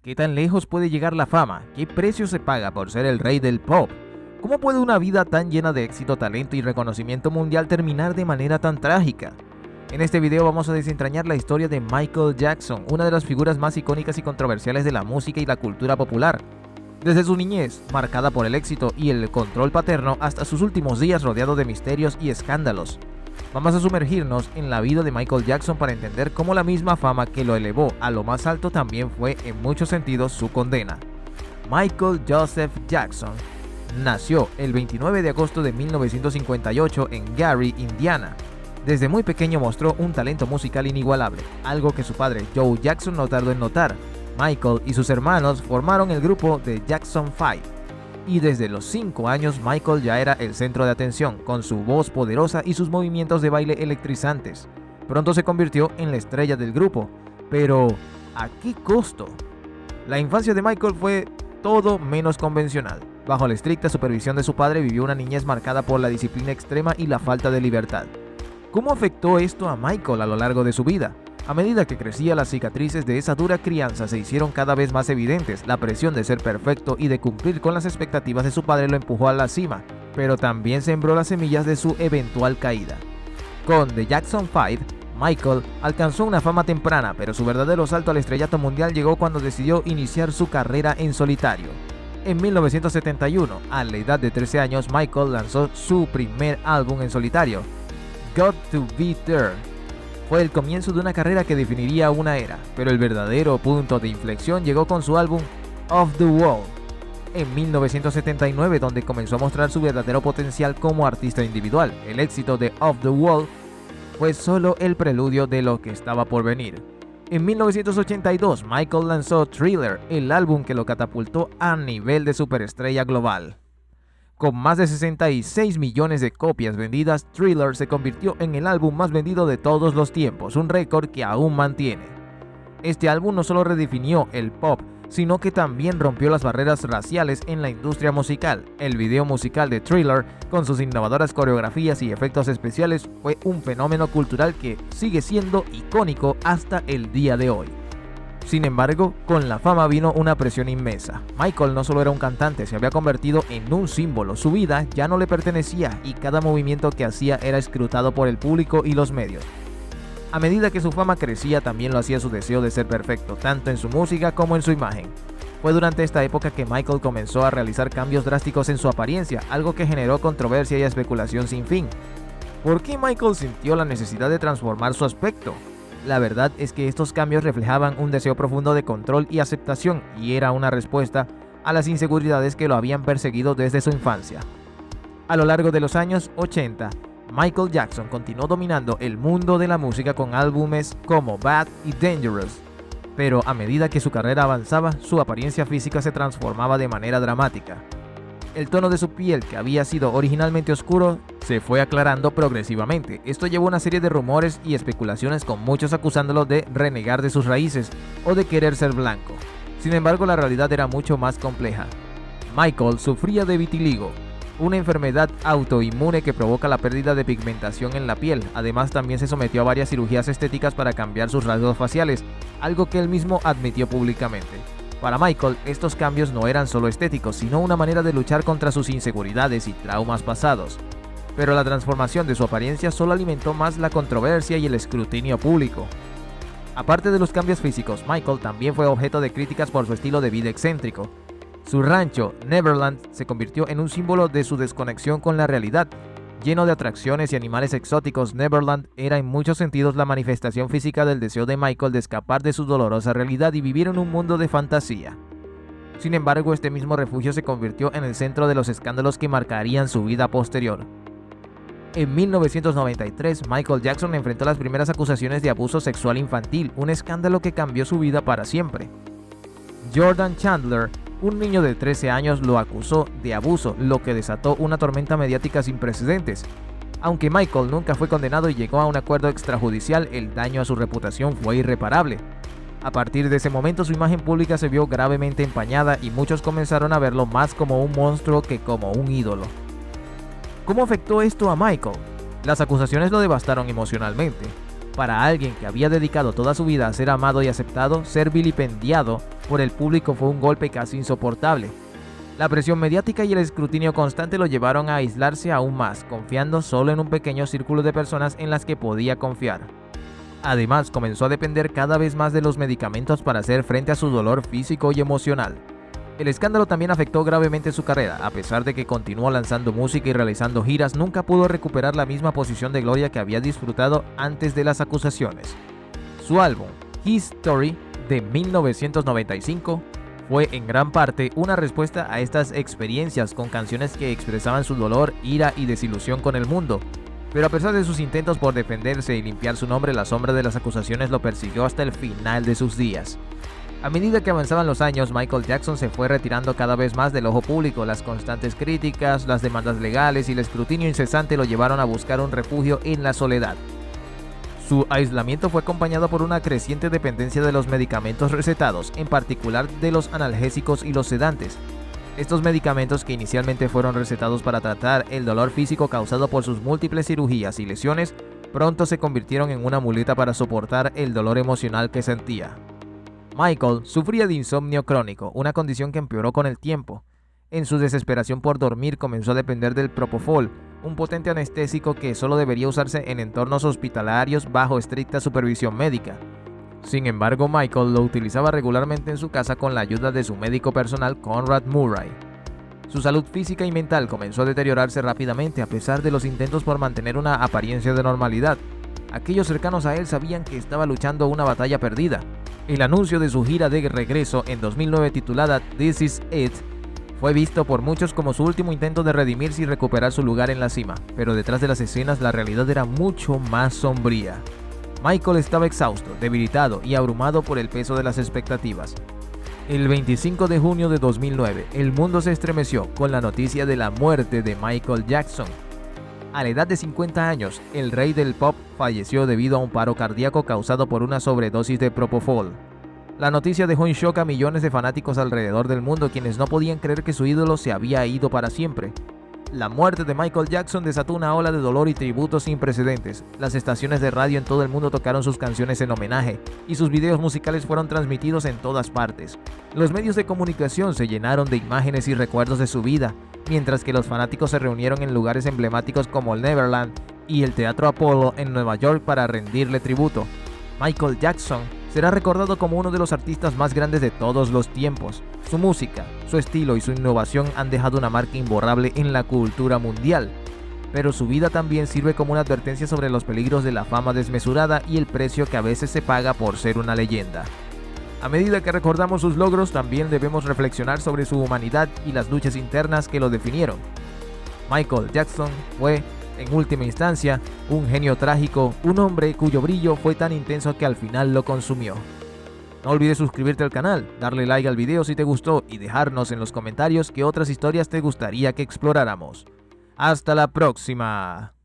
¿Qué tan lejos puede llegar la fama? ¿Qué precio se paga por ser el rey del pop? ¿Cómo puede una vida tan llena de éxito, talento y reconocimiento mundial terminar de manera tan trágica? En este video vamos a desentrañar la historia de Michael Jackson, una de las figuras más icónicas y controversiales de la música y la cultura popular. Desde su niñez, marcada por el éxito y el control paterno, hasta sus últimos días rodeado de misterios y escándalos. Vamos a sumergirnos en la vida de Michael Jackson para entender cómo la misma fama que lo elevó a lo más alto también fue en muchos sentidos su condena. Michael Joseph Jackson nació el 29 de agosto de 1958 en Gary, Indiana. Desde muy pequeño mostró un talento musical inigualable, algo que su padre Joe Jackson no tardó en notar. Michael y sus hermanos formaron el grupo The Jackson 5, y desde los 5 años Michael ya era el centro de atención, con su voz poderosa y sus movimientos de baile electrizantes. Pronto se convirtió en la estrella del grupo, pero ¿a qué costo? La infancia de Michael fue todo menos convencional. Bajo la estricta supervisión de su padre vivió una niñez marcada por la disciplina extrema y la falta de libertad. ¿Cómo afectó esto a Michael a lo largo de su vida? A medida que crecía, las cicatrices de esa dura crianza se hicieron cada vez más evidentes. La presión de ser perfecto y de cumplir con las expectativas de su padre lo empujó a la cima, pero también sembró las semillas de su eventual caída. Con The Jackson 5, Michael alcanzó una fama temprana, pero su verdadero salto al estrellato mundial llegó cuando decidió iniciar su carrera en solitario. En 1971, a la edad de 13 años, Michael lanzó su primer álbum en solitario, Got to Be There. Fue el comienzo de una carrera que definiría una era, pero el verdadero punto de inflexión llegó con su álbum Off the Wall en 1979, donde comenzó a mostrar su verdadero potencial como artista individual. El éxito de Off the Wall fue solo el preludio de lo que estaba por venir. En 1982, Michael lanzó Thriller, el álbum que lo catapultó a nivel de superestrella global. Con más de 66 millones de copias vendidas, Thriller se convirtió en el álbum más vendido de todos los tiempos, un récord que aún mantiene. Este álbum no solo redefinió el pop, sino que también rompió las barreras raciales en la industria musical. El video musical de Thriller, con sus innovadoras coreografías y efectos especiales, fue un fenómeno cultural que sigue siendo icónico hasta el día de hoy. Sin embargo, con la fama vino una presión inmensa. Michael no solo era un cantante, se había convertido en un símbolo. Su vida ya no le pertenecía y cada movimiento que hacía era escrutado por el público y los medios. A medida que su fama crecía, también lo hacía su deseo de ser perfecto, tanto en su música como en su imagen. Fue durante esta época que Michael comenzó a realizar cambios drásticos en su apariencia, algo que generó controversia y especulación sin fin. ¿Por qué Michael sintió la necesidad de transformar su aspecto? La verdad es que estos cambios reflejaban un deseo profundo de control y aceptación, y era una respuesta a las inseguridades que lo habían perseguido desde su infancia. A lo largo de los años 80, Michael Jackson continuó dominando el mundo de la música con álbumes como Bad y Dangerous, pero a medida que su carrera avanzaba, su apariencia física se transformaba de manera dramática. El tono de su piel, que había sido originalmente oscuro, se fue aclarando progresivamente. Esto llevó a una serie de rumores y especulaciones, con muchos acusándolo de renegar de sus raíces o de querer ser blanco. Sin embargo, la realidad era mucho más compleja. Michael sufría de vitiligo, una enfermedad autoinmune que provoca la pérdida de pigmentación en la piel. Además, también se sometió a varias cirugías estéticas para cambiar sus rasgos faciales, algo que él mismo admitió públicamente. Para Michael, estos cambios no eran solo estéticos, sino una manera de luchar contra sus inseguridades y traumas pasados. Pero la transformación de su apariencia solo alimentó más la controversia y el escrutinio público. Aparte de los cambios físicos, Michael también fue objeto de críticas por su estilo de vida excéntrico. Su rancho, Neverland, se convirtió en un símbolo de su desconexión con la realidad. Lleno de atracciones y animales exóticos, Neverland era en muchos sentidos la manifestación física del deseo de Michael de escapar de su dolorosa realidad y vivir en un mundo de fantasía. Sin embargo, este mismo refugio se convirtió en el centro de los escándalos que marcarían su vida posterior. En 1993, Michael Jackson enfrentó las primeras acusaciones de abuso sexual infantil, un escándalo que cambió su vida para siempre. Jordan Chandler, un niño de 13 años, lo acusó de abuso, lo que desató una tormenta mediática sin precedentes. Aunque Michael nunca fue condenado y llegó a un acuerdo extrajudicial, el daño a su reputación fue irreparable. A partir de ese momento, su imagen pública se vio gravemente empañada y muchos comenzaron a verlo más como un monstruo que como un ídolo. ¿Cómo afectó esto a Michael? Las acusaciones lo devastaron emocionalmente. Para alguien que había dedicado toda su vida a ser amado y aceptado, ser vilipendiado por el público fue un golpe casi insoportable. La presión mediática y el escrutinio constante lo llevaron a aislarse aún más, confiando solo en un pequeño círculo de personas en las que podía confiar. Además, comenzó a depender cada vez más de los medicamentos para hacer frente a su dolor físico y emocional. El escándalo también afectó gravemente su carrera. A pesar de que continuó lanzando música y realizando giras, nunca pudo recuperar la misma posición de gloria que había disfrutado antes de las acusaciones. Su álbum, History, de 1995, fue en gran parte una respuesta a estas experiencias, con canciones que expresaban su dolor, ira y desilusión con el mundo. Pero a pesar de sus intentos por defenderse y limpiar su nombre, la sombra de las acusaciones lo persiguió hasta el final de sus días. A medida que avanzaban los años, Michael Jackson se fue retirando cada vez más del ojo público. Las constantes críticas, las demandas legales y el escrutinio incesante lo llevaron a buscar un refugio en la soledad. Su aislamiento fue acompañado por una creciente dependencia de los medicamentos recetados, en particular de los analgésicos y los sedantes. Estos medicamentos, que inicialmente fueron recetados para tratar el dolor físico causado por sus múltiples cirugías y lesiones, pronto se convirtieron en una muleta para soportar el dolor emocional que sentía. Michael sufría de insomnio crónico, una condición que empeoró con el tiempo. En su desesperación por dormir, comenzó a depender del Propofol, un potente anestésico que solo debería usarse en entornos hospitalarios bajo estricta supervisión médica. Sin embargo, Michael lo utilizaba regularmente en su casa con la ayuda de su médico personal, Conrad Murray. Su salud física y mental comenzó a deteriorarse rápidamente a pesar de los intentos por mantener una apariencia de normalidad. Aquellos cercanos a él sabían que estaba luchando una batalla perdida. El anuncio de su gira de regreso en 2009, titulada This Is It, fue visto por muchos como su último intento de redimirse y recuperar su lugar en la cima, pero detrás de las escenas la realidad era mucho más sombría. Michael estaba exhausto, debilitado y abrumado por el peso de las expectativas. El 25 de junio de 2009, el mundo se estremeció con la noticia de la muerte de Michael Jackson. A la edad de 50 años, el rey del pop falleció debido a un paro cardíaco causado por una sobredosis de Propofol. La noticia dejó en shock a millones de fanáticos alrededor del mundo, quienes no podían creer que su ídolo se había ido para siempre. La muerte de Michael Jackson desató una ola de dolor y tributos sin precedentes. Las estaciones de radio en todo el mundo tocaron sus canciones en homenaje, y sus videos musicales fueron transmitidos en todas partes. Los medios de comunicación se llenaron de imágenes y recuerdos de su vida, mientras que los fanáticos se reunieron en lugares emblemáticos como el Neverland y el Teatro Apollo en Nueva York para rendirle tributo. Michael Jackson será recordado como uno de los artistas más grandes de todos los tiempos. Su música, su estilo y su innovación han dejado una marca imborrable en la cultura mundial. Pero su vida también sirve como una advertencia sobre los peligros de la fama desmesurada y el precio que a veces se paga por ser una leyenda. A medida que recordamos sus logros, también debemos reflexionar sobre su humanidad y las luchas internas que lo definieron. Michael Jackson fue, en última instancia, un genio trágico, un hombre cuyo brillo fue tan intenso que al final lo consumió. No olvides suscribirte al canal, darle like al video si te gustó y dejarnos en los comentarios qué otras historias te gustaría que exploráramos. ¡Hasta la próxima!